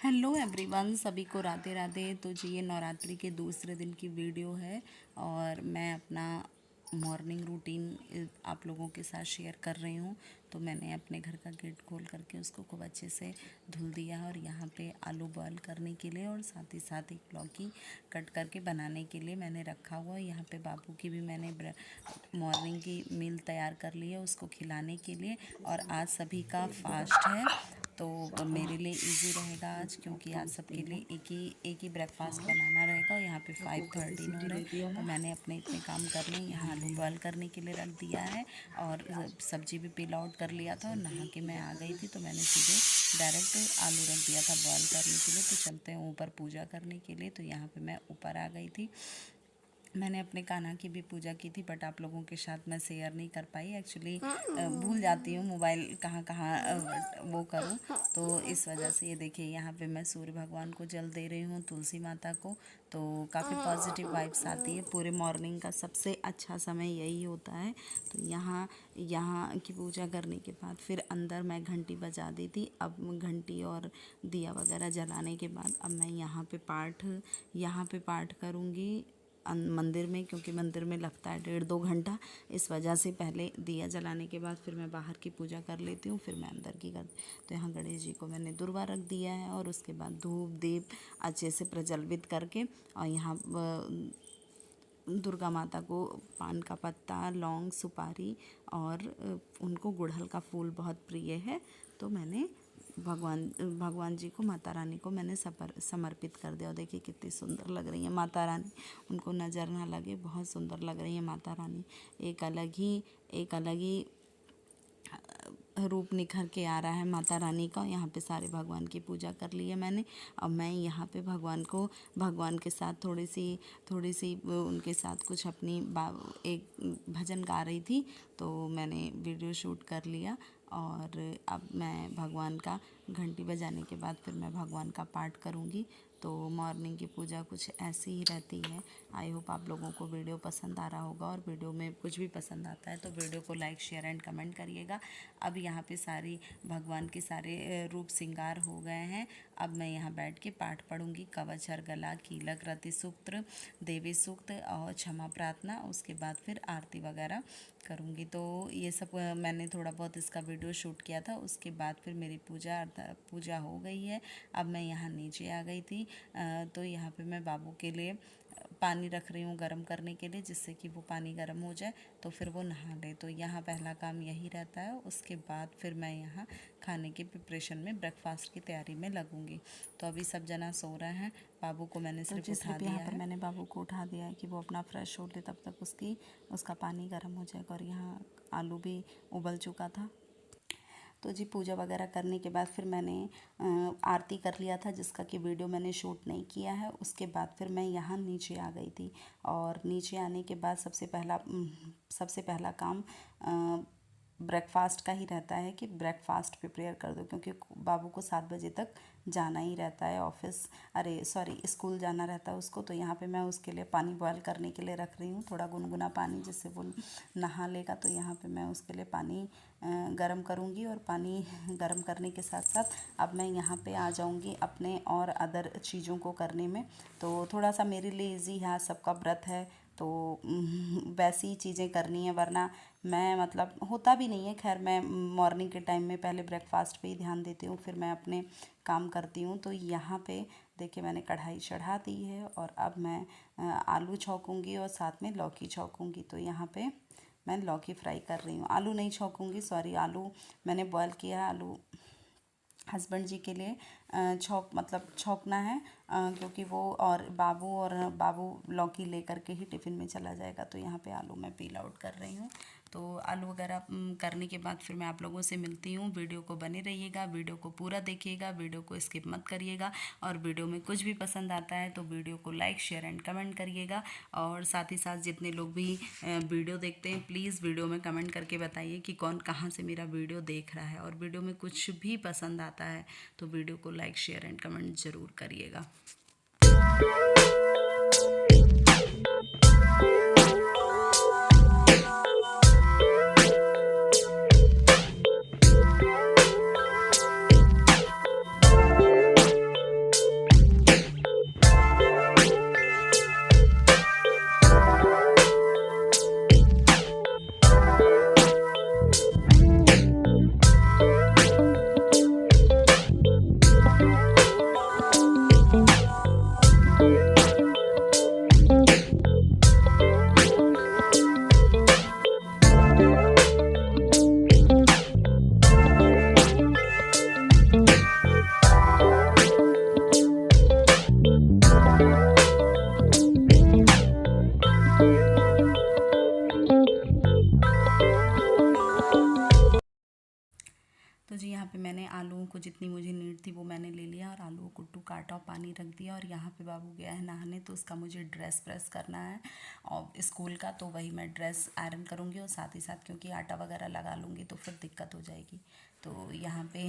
Hello everyone, सभी को राधे राधे। तो जी ये नवरात्रि के दूसरे दिन की वीडियो है और मैं अपना मॉर्निंग रूटीन आप लोगों के साथ शेयर कर रही हूँ। तो मैंने अपने घर का गेट खोल करके उसको खूब अच्छे से धुल दिया और यहाँ पे आलू बॉयल करने के लिए और साथ ही साथ एक लौकी कट करके बनाने के लिए मैंने रखा हुआ है। यहाँ पे बाबू की भी मैंने मॉर्निंग की मील तैयार कर ली है उसको खिलाने के लिए। और आज सभी का फास्ट है तो मेरे लिए इजी रहेगा आज, क्योंकि आज सबके लिए एक ही ब्रेकफास्ट बनाना रहेगा। और यहाँ पे 5:13 हो रहा है तो मैंने अपने इतने काम कर लिए। यहाँ आलू बॉयल करने के लिए रख दिया है और सब्जी भी पील आउट कर लिया था और नहा के मैं आ गई थी तो मैंने सीधे डायरेक्ट आलू रख दिया था बॉयल करने के लिए। तो चलते हैं ऊपर पूजा करने के लिए। तो यहाँ पे मैं ऊपर आ गई थी। मैंने अपने कान्हा की भी पूजा की थी बट आप लोगों के साथ मैं शेयर नहीं कर पाई। एक्चुअली भूल जाती हूँ मोबाइल कहाँ कहाँ वो करूँ, तो इस वजह से ये देखिए यहाँ पे मैं सूर्य भगवान को जल दे रही हूँ, तुलसी माता को। तो काफ़ी पॉजिटिव वाइब्स आती है। पूरे मॉर्निंग का सबसे अच्छा समय यही होता है। तो यहाँ की पूजा करने के बाद फिर अंदर मैं घंटी बजा दी थी। अब घंटी और दिया वगैरह जलाने के बाद अब मैं यहाँ पे पाठ करूँगी मंदिर में, क्योंकि मंदिर में लगता है 1.5-2 घंटा। इस वजह से पहले दिया जलाने के बाद फिर मैं बाहर की पूजा कर लेती हूँ, फिर मैं अंदर की कर। तो यहाँ गणेश जी को मैंने दुर्वा रख दिया है और उसके बाद धूप दीप अच्छे से प्रज्वलित करके और यहाँ दुर्गा माता को पान का पत्ता, लौंग, सुपारी और उनको गुड़हल का फूल बहुत प्रिय है। तो मैंने भगवान जी को, माता रानी को मैंने समर्पित कर दिया। और देखिए कितनी सुंदर लग रही है माता रानी, उनको नज़र ना लगे, बहुत सुंदर लग रही है माता रानी। एक अलग ही रूप निखर के आ रहा है माता रानी का। यहाँ पे सारे भगवान की पूजा कर ली है मैंने। अब मैं यहाँ पे भगवान के साथ थोड़ी सी उनके साथ कुछ अपनी एक भजन गा रही थी तो मैंने वीडियो शूट कर लिया। और अब मैं भगवान का घंटी बजाने के बाद फिर मैं भगवान का पाठ करूँगी। तो मॉर्निंग की पूजा कुछ ऐसी ही रहती है। आई होप आप लोगों को वीडियो पसंद आ रहा होगा, और वीडियो में कुछ भी पसंद आता है तो वीडियो को लाइक, शेयर एंड कमेंट करिएगा। अब यहाँ पे सारी भगवान के सारे रूप श्रृंगार हो गए हैं। अब मैं यहाँ बैठ के पाठ पढ़ूँगी। कवच, गला, कीलक, रति सूक्त, देवी सूक्त और क्षमा प्रार्थना। उसके बाद फिर आरती वगैरह करूँगी। तो ये सब मैंने थोड़ा बहुत इसका वीडियो शूट किया था। उसके बाद फिर मेरी पूजा हो गई है। अब मैं यहाँ नीचे आ गई थी। तो यहाँ पे मैं बाबू के लिए पानी रख रही हूँ गर्म करने के लिए, जिससे कि वो पानी गर्म हो जाए तो फिर वो नहा ले। तो यहाँ पहला काम यही रहता है। उसके बाद फिर मैं यहाँ खाने के प्रिपरेशन में, ब्रेकफास्ट की तैयारी में लगूंगी। तो अभी सब जना सो रहे हैं, बाबू को मैंने सिर्फ उठा दिया है। मैंने बाबू को उठा दिया है कि वो अपना फ्रेश हो ले, तब तक उसका पानी गर्म हो जाएगा। और यहाँ आलू भी उबल चुका था। तो जी पूजा वगैरह करने के बाद फिर मैंने आरती कर लिया था, जिसका कि वीडियो मैंने शूट नहीं किया है। उसके बाद फिर मैं यहाँ नीचे आ गई थी। और नीचे आने के बाद सबसे पहला काम ब्रेकफास्ट का ही रहता है कि ब्रेकफास्ट प्रिपेयर कर दो, क्योंकि बाबू को 7 बजे तक जाना ही रहता है स्कूल जाना रहता है उसको। तो यहाँ पे मैं उसके लिए पानी बॉयल करने के लिए रख रही हूँ, थोड़ा गुनगुना पानी, जिससे वो नहा लेगा। तो यहाँ पे मैं उसके लिए पानी गरम करूँगी। और पानी गरम करने के साथ साथ अब मैं यहाँ पे आ जाऊँगी अपने और अदर चीज़ों को करने में। तो थोड़ा सा मेरे लिए ईजी है, सबका व्रत है तो वैसी चीज़ें करनी है, वरना मैं मतलब होता भी नहीं है। खैर मैं मॉर्निंग के टाइम में पहले ब्रेकफास्ट पे ही ध्यान देती हूँ, फिर मैं अपने काम करती हूँ। तो यहाँ पे देखिए मैंने कढ़ाई चढ़ा दी है और अब मैं आलू छौंकूँगी और साथ में लौकी छौंकूँगी। तो यहाँ पे मैं लौकी फ्राई कर रही हूँ, आलू नहीं छौंकूँगी, सॉरी। आलू मैंने बॉयल किया है। आलू हस्बैंड जी के लिए छौंकना है, क्योंकि वो और बाबू लौकी लेकर के ही टिफ़िन में चला जाएगा। तो यहाँ पे आलू मैं पील आउट कर रही हूँ। तो आलू वगैरह करने के बाद फिर मैं आप लोगों से मिलती हूँ। वीडियो को बने रहिएगा, वीडियो को पूरा देखिएगा, वीडियो को स्किप मत करिएगा। और वीडियो में कुछ भी पसंद आता है तो वीडियो को लाइक, शेयर एंड कमेंट करिएगा। और साथ ही साथ जितने लोग भी वीडियो देखते हैं, प्लीज़ वीडियो में कमेंट करके बताइए कि कौन कहाँ से मेरा वीडियो देख रहा है। और वीडियो में कुछ भी पसंद आता है तो वीडियो को लाइक, शेयर एंड कमेंट ज़रूर करिएगा। जितनी मुझे नीड थी वो मैंने ले लिया और आलू कुट्टू काटा और पानी रख दिया। और यहाँ पे बाबू गया है नहाने, तो उसका मुझे ड्रेस प्रेस करना है और स्कूल का, तो वही मैं ड्रेस आयरन करूँगी और साथ ही साथ क्योंकि आटा वगैरह लगा लूँगी तो फिर दिक्कत हो जाएगी। तो यहाँ पे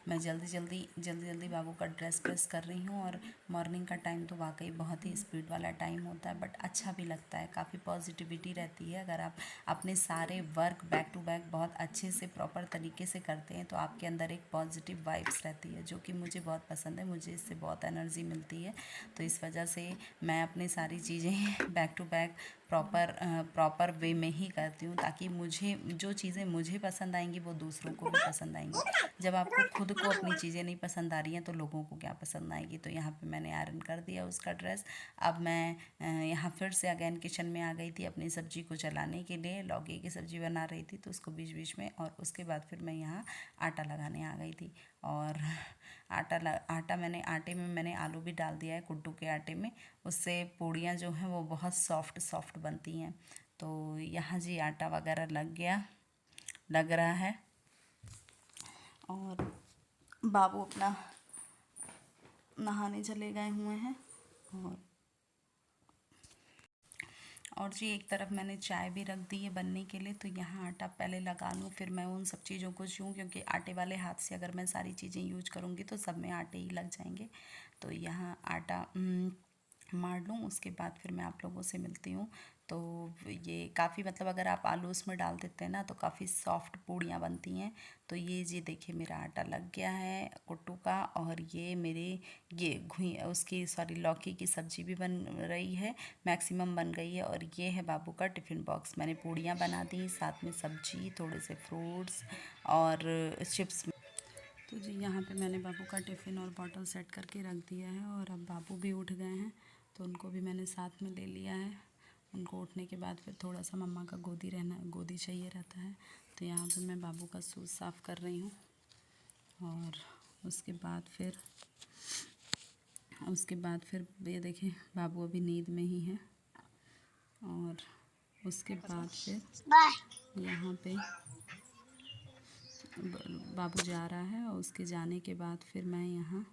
मैं जल्दी बाबू का ड्रेस प्रेस कर रही हूँ। और मॉर्निंग का टाइम तो वाकई बहुत ही स्पीड वाला टाइम होता है, बट अच्छा भी लगता है, काफ़ी पॉजिटिविटी रहती है। अगर आप अपने सारे वर्क बैक टू बैक बहुत अच्छे से प्रॉपर तरीके से करते हैं तो आपके अंदर एक पॉजिटिव वाइब्स रहती है, जो कि मुझे बहुत पसंद है। मुझे इससे बहुत एनर्जी मिलती है। तो इस वजह से मैं अपनी सारी चीज़ें back to back proper way में ही करती हूँ, ताकि मुझे जो चीज़ें मुझे पसंद आएंगी वो दूसरों को भी पसंद आएंगी। जब आपको खुद को अपनी चीज़ें नहीं पसंद आ रही हैं तो लोगों को क्या पसंद आएगी। तो यहाँ पे मैंने आयरन कर दिया उसका ड्रेस। अब मैं यहाँ फिर से अगेन किचन में आ गई थी अपनी सब्जी को चलाने के लिए। लौकी की सब्ज़ी बना रही थी तो उसको बीच बीच में, और उसके बाद फिर मैं यहाँ आटा लगाने आ गई थी। और आटे में मैंने आलू भी डाल दिया है कुट्टू के आटे में, उससे पूड़ियाँ जो हैं वो बहुत सॉफ्ट बनती हैं। तो यहाँ जी आटा वगैरह लग रहा है। और बाबू अपना नहाने चले गए हुए हैं। और जी एक तरफ मैंने चाय भी रख दी है बनने के लिए। तो यहाँ आटा पहले लगा लूँ, फिर मैं उन सब चीज़ों को छूँ, क्योंकि आटे वाले हाथ से अगर मैं सारी चीज़ें यूज करूँगी तो सब में आटे ही लग जाएंगे। तो यहाँ आटा मार लूँ, उसके बाद फिर मैं आप लोगों से मिलती हूँ। तो ये काफ़ी मतलब अगर आप आलू उसमें डाल देते हैं ना तो काफ़ी सॉफ्ट पूड़ियाँ बनती हैं। तो ये देखिए मेरा आटा लग गया है कुट्टू का। और ये मेरे लौकी की सब्ज़ी भी बन रही है, मैक्सिमम बन गई है। और ये है बाबू का टिफ़िन बॉक्स। मैंने पूड़ियाँ बना दी, साथ में सब्जी, थोड़े से फ्रूट्स और चिप्स। तो जी यहाँ पे मैंने बाबू का टिफ़िन और बॉटल सेट करके रख दिया है। और अब बाबू भी उठ गए हैं तो उनको भी मैंने साथ में ले लिया है। उनको उठने के बाद फिर थोड़ा सा मम्मा का गोदी चाहिए रहता है। तो यहाँ पे मैं बाबू का शूज़ साफ़ कर रही हूँ। और उसके बाद फिर ये देखें बाबू अभी नींद में ही है। और उसके बाद फिर यहाँ पे बाबू जा रहा है। और उसके जाने के बाद फिर मैं यहाँ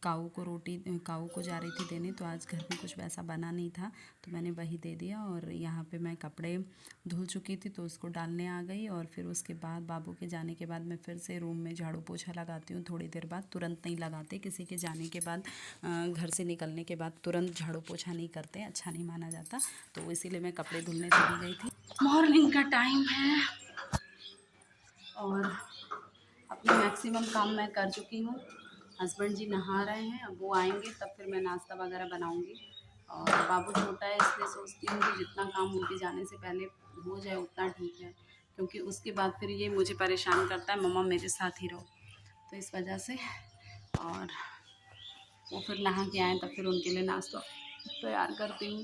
काऊ को जा रही थी देने। तो आज घर में कुछ वैसा बना नहीं था तो मैंने वही दे दिया। और यहाँ पे मैं कपड़े धुल चुकी थी तो उसको डालने आ गई। और फिर उसके बाद बाबू के जाने के बाद मैं फिर से रूम में झाड़ू पोछा लगाती हूँ थोड़ी देर बाद। तुरंत नहीं लगाते, किसी के जाने के बाद घर से निकलने के बाद तुरंत झाड़ू पोछा नहीं करते, अच्छा नहीं माना जाता। तो इसीलिए मैं कपड़े धुलने चली गई थी। मॉर्निंग का टाइम है और अपने मैक्सिमम काम मैं कर चुकी हूँ। हस्बैंड जी नहा रहे हैं, अब वो आएंगे तब फिर मैं नाश्ता वगैरह बनाऊँगी। और बाबू छोटा है इसलिए सोचती हूँ कि जितना काम उनके जाने से पहले हो जाए उतना ठीक है, क्योंकि उसके बाद फिर ये मुझे परेशान करता है, मम्मा मेरे साथ ही रहो। तो इस वजह से और वो फिर नहा के आएँ तब फिर उनके लिए नाश्ता तैयार करती हूँ।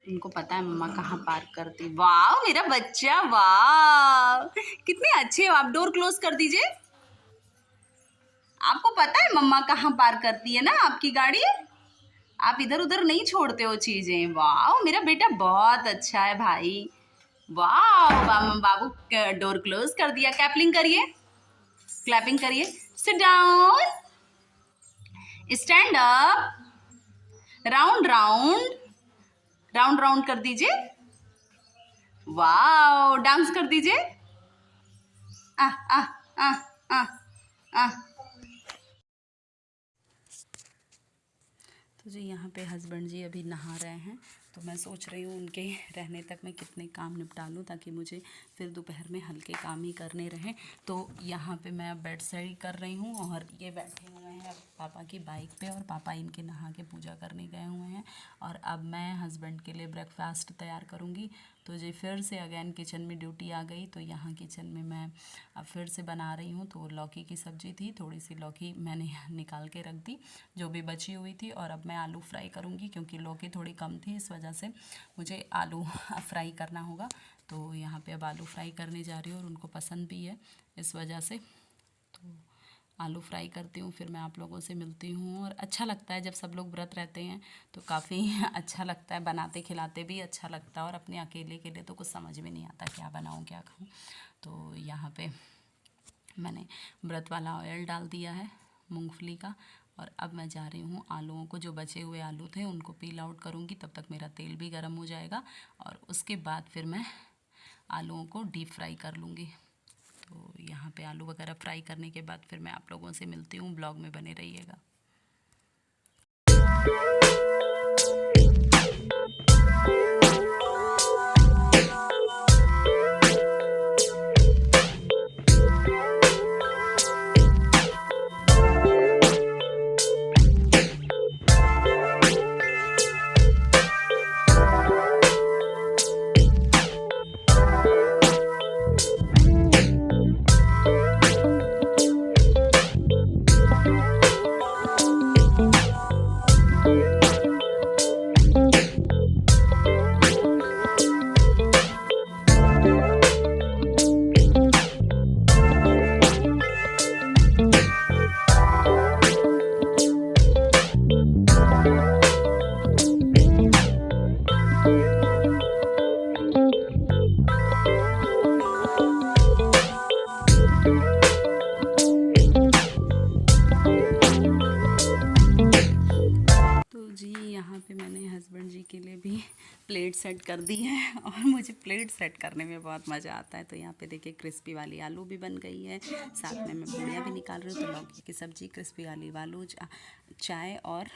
इनको पता है मम्मा कहाँ पार्क करती। वाह मेरा बच्चा, वाह कितने अच्छे हो आप। डोर क्लोज कर दीजिए। आपको पता है मम्मा कहाँ पार्क करती है ना आपकी गाड़ी, आप इधर उधर नहीं छोड़ते हो चीजें। वाह मेरा बेटा बहुत अच्छा है भाई। वाह बाबू डोर क्लोज कर दिया। क्लैपिंग करिए। Sit down, stand up, round round round round कर दीजिए। वाह डांस कर दीजिए। आ आ आ आ आ। तो जी यहाँ पे हस्बैंड जी अभी नहा रहे हैं। तो मैं सोच रही हूँ उनके रहने तक मैं कितने काम निपटा लूँ ताकि मुझे फिर दोपहर में हल्के काम ही करने रहें। तो यहाँ पे मैं बेड सही कर रही हूँ और ये बैठे हुए हैं पापा की बाइक पे और पापा इनके नहा के पूजा करने गए हुए हैं। और अब मैं हस्बैंड के लिए ब्रेकफास्ट तैयार करूँगी। तो जी फिर से अगेन किचन में ड्यूटी आ गई। तो यहाँ किचन में मैं अब फिर से बना रही हूँ। तो लौकी की सब्ज़ी थी, थोड़ी सी लौकी मैंने निकाल के रख दी जो भी बची हुई थी। और अब मैं आलू फ्राई करूँगी क्योंकि लौकी थोड़ी कम थी, इस वजह से मुझे आलू फ्राई करना होगा। तो यहाँ पे अब आलू फ्राई करने जा रही हूँ और उनको पसंद भी है इस वजह से। तो आलू फ्राई करती हूँ फिर मैं आप लोगों से मिलती हूँ। और अच्छा लगता है जब सब लोग व्रत रहते हैं तो काफ़ी अच्छा लगता है, बनाते खिलाते भी अच्छा लगता है। और अपने अकेले के लिए तो कुछ समझ में नहीं आता क्या बनाऊँ क्या खाऊँ। तो यहाँ पे मैंने व्रत वाला ऑयल डाल दिया है मूंगफली का। और अब मैं जा रही हूँ आलूओं को, जो बचे हुए आलू थे उनको पील आउट करूँगी। तब तक मेरा तेल भी गर्म हो जाएगा और उसके बाद फिर मैं आलूओं को डीप फ्राई कर लूँगी। तो यहाँ पे आलू वगैरह फ्राई करने के बाद फिर मैं आप लोगों से मिलती हूँ। ब्लॉग में बने रहिएगा। तो जी यहाँ पे मैंने हस्बैंड जी के लिए भी प्लेट सेट कर दी है और मुझे प्लेट सेट करने में बहुत मज़ा आता है। तो यहाँ पे देखिए क्रिस्पी वाली आलू भी बन गई है, साथ में मैं पूड़ियाँ भी निकाल रही हूँ। तो लौकी की सब्ज़ी, क्रिस्पी वाली आलू, चाय और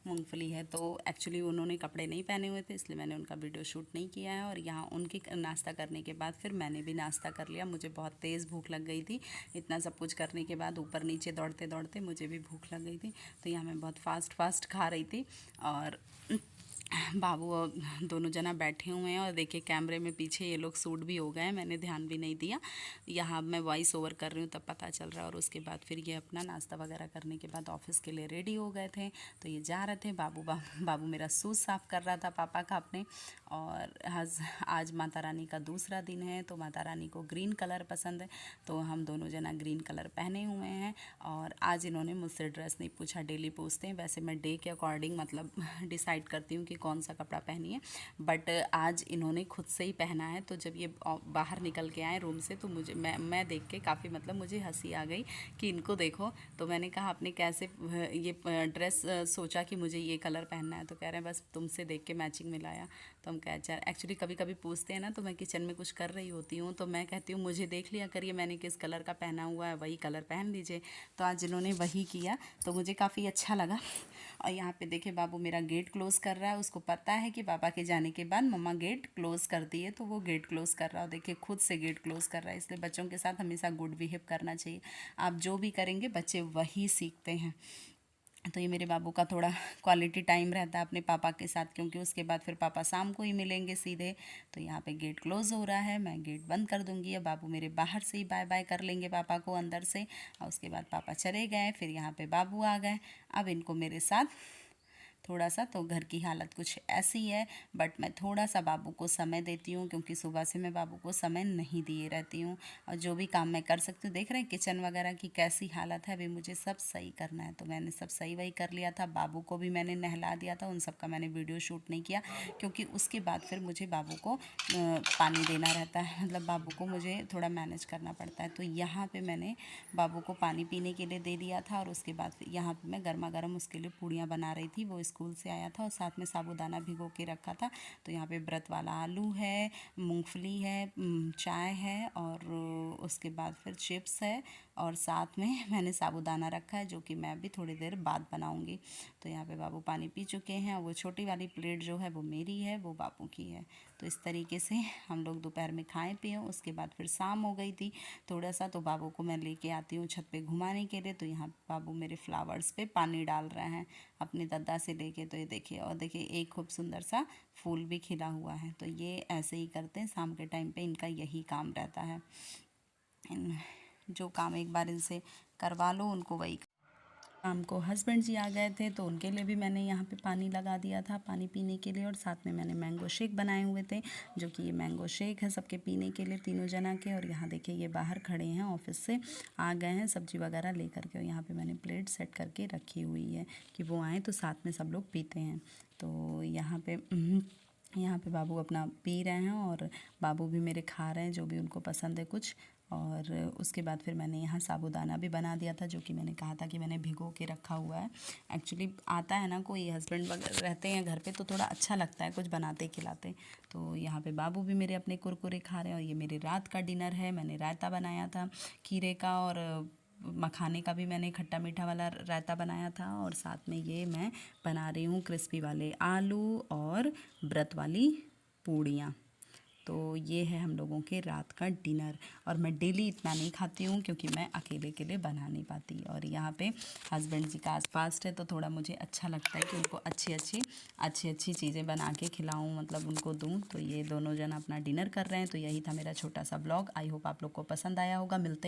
मूंगफली है। तो एक्चुअली उन्होंने कपड़े नहीं पहने हुए थे, इसलिए मैंने उनका वीडियो शूट नहीं किया है। और यहाँ उनके नाश्ता करने के बाद फिर मैंने भी नाश्ता कर लिया। मुझे बहुत तेज़ भूख लग गई थी। इतना सब कुछ करने के बाद ऊपर नीचे दौड़ते दौड़ते मुझे भी भूख लग गई थी। तो यहाँ मैं बहुत फास्ट खा रही थी और बाबू और दोनों जना बैठे हुए हैं। और देखिए कैमरे में पीछे ये लोग सूट भी हो गए हैं, मैंने ध्यान भी नहीं दिया। यहाँ मैं वॉइस ओवर कर रही हूँ तब पता चल रहा है। और उसके बाद फिर ये अपना नाश्ता वगैरह करने के बाद ऑफिस के लिए रेडी हो गए थे। तो ये जा रहे थे। बाबू मेरा शूज़ साफ़ कर रहा था पापा का अपने। और आज माता रानी का दूसरा दिन है, तो माता रानी को ग्रीन कलर पसंद है, तो हम दोनों जना ग्रीन कलर पहने हुए हैं। और आज इन्होंने मुझसे ड्रेस नहीं पूछा, डेली पूछते हैं। वैसे मैं डे के अकॉर्डिंग मतलब डिसाइड करती हूँ कि कौन सा कपड़ा पहनिए, बट आज इन्होंने खुद से ही पहना है। तो जब ये बाहर निकल के आए रूम से, तो मैं देख के काफ़ी मतलब मुझे हंसी आ गई कि इनको देखो। तो मैंने कहा आपने कैसे ये ड्रेस सोचा कि मुझे ये कलर पहनना है? तो कह रहे हैं बस तुमसे देख के मैचिंग मिलाया। तो हम कह अच्छा, एक्चुअली कभी कभी पूछते हैं ना, तो मैं किचन में कुछ कर रही होती हूँ तो मैं कहती हूँ मुझे देख लिया करिए, मैंने किस कलर का पहना हुआ है वही कलर पहन लीजिए। तो आज इन्होंने वही किया, तो मुझे काफ़ी अच्छा लगा। और यहाँ पे देखिए बाबू मेरा गेट क्लोज़ कर रहा है। उसको पता है कि पापा के जाने के बाद मम्मा गेट क्लोज़ करती है, तो वो गेट क्लोज़ कर रहा है। देखिए खुद से गेट क्लोज़ कर रहा है। इसलिए बच्चों के साथ हमेशा गुड बिहेव करना चाहिए। आप जो भी करेंगे बच्चे वही सीखते हैं। तो ये मेरे बाबू का थोड़ा क्वालिटी टाइम रहता है अपने पापा के साथ, क्योंकि उसके बाद फिर पापा शाम को ही मिलेंगे सीधे। तो यहाँ पे गेट क्लोज़ हो रहा है, मैं गेट बंद कर दूँगी। अब बाबू मेरे बाहर से ही बाय बाय कर लेंगे पापा को अंदर से। और उसके बाद पापा चले गए, फिर यहाँ पे बाबू आ गए। अब इनको मेरे साथ थोड़ा सा, तो घर की हालत कुछ ऐसी है, बट मैं थोड़ा सा बाबू को समय देती हूँ, क्योंकि सुबह से मैं बाबू को समय नहीं दिए रहती हूँ। और जो भी काम मैं कर सकती हूँ, देख रहे हैं किचन वगैरह की कैसी हालत है, अभी मुझे सब सही करना है। तो मैंने सब सही वही कर लिया था। बाबू को भी मैंने नहला दिया था, उन सब का मैंने वीडियो शूट नहीं किया, क्योंकि उसके बाद फिर मुझे बाबू को पानी देना रहता है, मतलब बाबू को मुझे थोड़ा मैनेज करना पड़ता है। तो यहाँ पे मैंने बाबू को पानी पीने के लिए दे दिया था। और उसके बाद फिर यहाँ पे मैं गर्मा गर्म उसके लिए पूड़ियाँ बना रही थी। वो स्कूल से आया था और साथ में साबूदाना भिगो के रखा था। तो यहाँ पे व्रत वाला आलू है, मूंगफली है, चाय है, और उसके बाद फिर चिप्स है, और साथ में मैंने साबूदाना रखा है, जो कि मैं अभी थोड़ी देर बाद बनाऊंगी। तो यहाँ पे बाबू पानी पी चुके हैं, और वो छोटी वाली प्लेट जो है वो मेरी है, वो बाबू की है। तो इस तरीके से हम लोग दोपहर में खाए पिए। उसके बाद फिर शाम हो गई थी थोड़ा सा, तो बाबू को मैं लेके आती हूँ छत पे घुमाने के लिए। तो यहाँ बाबू मेरे फ्लावर्स पे पानी डाल रहे हैं अपने दादा से लेके। तो ये देखिए, और देखिए एक खूब सुंदर सा फूल भी खिला हुआ है। तो ये ऐसे ही करते हैं शाम के टाइम पे, इनका यही काम रहता है। जो काम एक बार इनसे करवा लो, उनको वही। शाम को हस्बैंड जी आ गए थे, तो उनके लिए भी मैंने यहाँ पे पानी लगा दिया था पानी पीने के लिए। और साथ में मैंने मैंगो शेक बनाए हुए थे, जो कि ये मैंगो शेक है सबके पीने के लिए, तीनों जना के। और यहाँ देखिए ये बाहर खड़े हैं, ऑफिस से आ गए हैं सब्जी वगैरह लेकर के। और यहाँ पे मैंने प्लेट सेट करके रखी हुई है कि वो आएँ तो साथ में सब लोग पीते हैं। तो यहाँ पे बाबू अपना पी रहे हैं, और बाबू भी मेरे खा रहे हैं जो भी उनको पसंद है कुछ। और उसके बाद फिर मैंने यहाँ साबूदाना भी बना दिया था, जो कि मैंने कहा था कि मैंने भिगो के रखा हुआ है। एक्चुअली आता है ना, कोई हस्बैंड वगैरह रहते हैं घर पे तो थोड़ा अच्छा लगता है कुछ बनाते खिलाते। तो यहाँ पे बाबू भी मेरे अपने कुरकुरे खा रहे हैं। और ये मेरे रात का डिनर है। मैंने रायता बनाया था खीरे का, और मखाने का भी मैंने खट्टा मीठा वाला रायता बनाया था। और साथ में ये मैं बना रही हूँ क्रिस्पी वाले आलू और व्रत वाली पूड़ियाँ। तो ये है हम लोगों के रात का डिनर। और मैं डेली इतना नहीं खाती हूँ, क्योंकि मैं अकेले के लिए बना नहीं पाती। और यहाँ पे हस्बैंड जी का आज फास्ट है, तो थोड़ा मुझे अच्छा लगता है कि उनको अच्छी अच्छी चीज़ें बना के खिलाऊँ, मतलब उनको दूँ। तो ये दोनों जन अपना डिनर कर रहे हैं। तो यही था मेरा छोटा सा ब्लॉग। आई होप आप लोग को पसंद आया होगा। मिलते